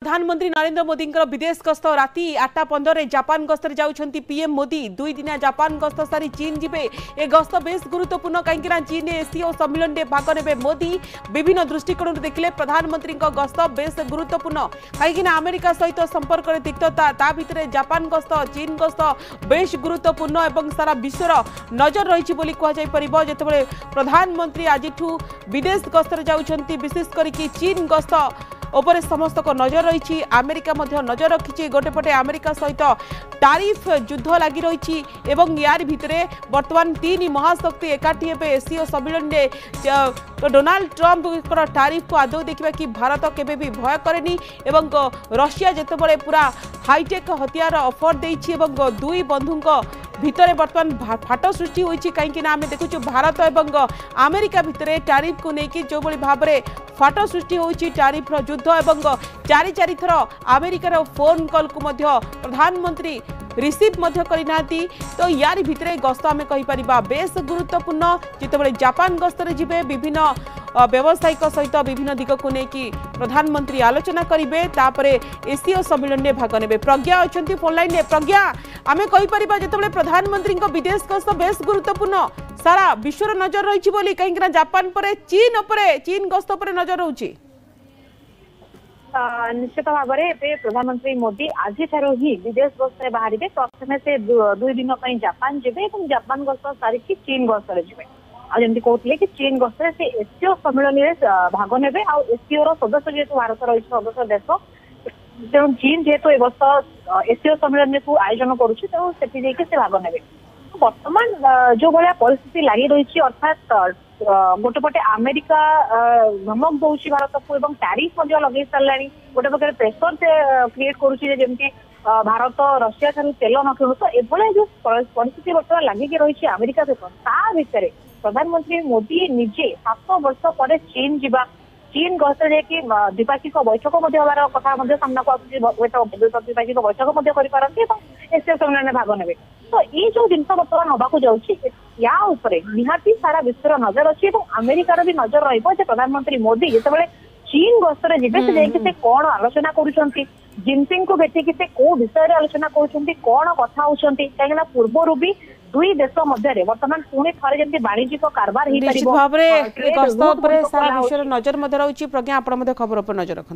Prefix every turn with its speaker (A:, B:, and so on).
A: प्रधानमंत्री नरेंद्र मोदी विदेश गस्त राति 8:15 जापान गस्तर जाउछंती पीएम मोदी 2 दिनिया जापान गस्त सारी चीन जिबे। ए गस्त बेस गुरुत्वपूर्ण कहीं चीन एससीओ सम्मेलन में भाग ने मोदी विभिन्न दृष्टिकोण देखिले प्रधानमंत्री गस्त बेस गुरुत्वपूर्ण कहीं अमेरिका सहित संपर्क में तिक्तता ता भितर जापान गस्त चीन गस्त बेस गुरुत्वपूर्ण और सारा विश्वर नजर रही कहुपर जिते प्रधानमंत्री आज विदेश गस्तर जाउछंती विशेष करके चीन गस्त ओपरे समस्त को नजर रही अमेरिका नजर रखी गोटेपटे अमेरिका सहित टारिफ युद्ध लगी रही यार भितरे वर्तमान 3 महाशक्ति एकाठी हे एससीओ सम्मेलन में डोनाल्ड ट्रंप टारिफ को आदौ देखा कि भारत केबे भी भय करेनी एवं रशिया जितेबाला पूरा हाईटेक हथियार ऑफर देछि एवं दुई बंधुओं भितर वर्तमान फाट सृष्टि होइछि कहीं आम देखु भारत और अमेरिका भितर टारिफ को लेकिन जो भाव में फाट सृष्टि होइछि टारिफ युद्ध एवं चारि चारि थर अमेरिकार फोन कॉल को प्रधानमंत्री रिसीव करना तो यार भितर गस्त आम कहीपर बेस गुरुत्वपूर्ण जितेबाला जापान गस्तर जिबे विभिन्न व्यावसायिक सहित विभिन्न दिग को लेकिन प्रधानमंत्री आलोचना करेंगे तापरे एससीओ सम्मेलन में भाग ने प्रज्ञा अच्छा फोन लाइन में प्रज्ञा आम कहीपर जितेबाला प्रधानमंत्री विदेश गस्त बेस गुरुत्वपूर्ण सारा विश्वर नजर रही कहीं जापान पर चीन गस्त पर नजर रही
B: निश्चित भाव में प्रधानमंत्री मोदी आज ही विदेश गस्त बाहर प्रथम से 2 दिन जापान जीवे जापान गस्त सारिकी चीन गस्त जी आमती कहते कि चीन गस्त से एससीओ सम्मेलन में भाग ने एससीओ सदस्य जेहतु भारत रही सदस्य देश तेणु चीन जेहेतु ए वर्ष एससीओ सम्मेलन में आयोजन करुच्ची तेणु से भाग ने बर्तमान जो भाया परिस्थिति लगी रही अर्थात गोटेपटे अमेरिका धमक दौर भारत को टैरिफ लगे सारा गोटे प्रकार प्रेसर से क्रिएट करुच्ची भारत रशिया ठार तेल न किणु तो ये जो परिस्थिति बर्तमान लगिकी रही अमेरिका सहित भितर प्रधानमंत्री मोदी निजे 7 वर्ष पर चीन जीवा चीन गस्त जाकि द्विपाक्षिक बैठक हमार कथा सामना को द्विपाक्षिक बैठक एससीओ सम्मेलन में भाग ने तो ये जो जिन बर्तमान हवाक जाऊे निहाती सारा विश्व नजर अच्छी अमेरिकार भी नजर रही प्रधानमंत्री मोदी जिते चीन गस्तर जीवे से कौन आलोचना करुँच जिनपिंग को भेटिकी से कौ विषय आलोचना करुँच कौन कथा होती कहीं पूर्वर भी दुई देश मध्य वर्तमान पुणी थे जमी वाणिज्यिक कारबार
A: सारा विश्व नजर रही प्रज्ञा आप खबर पर नजर रखु।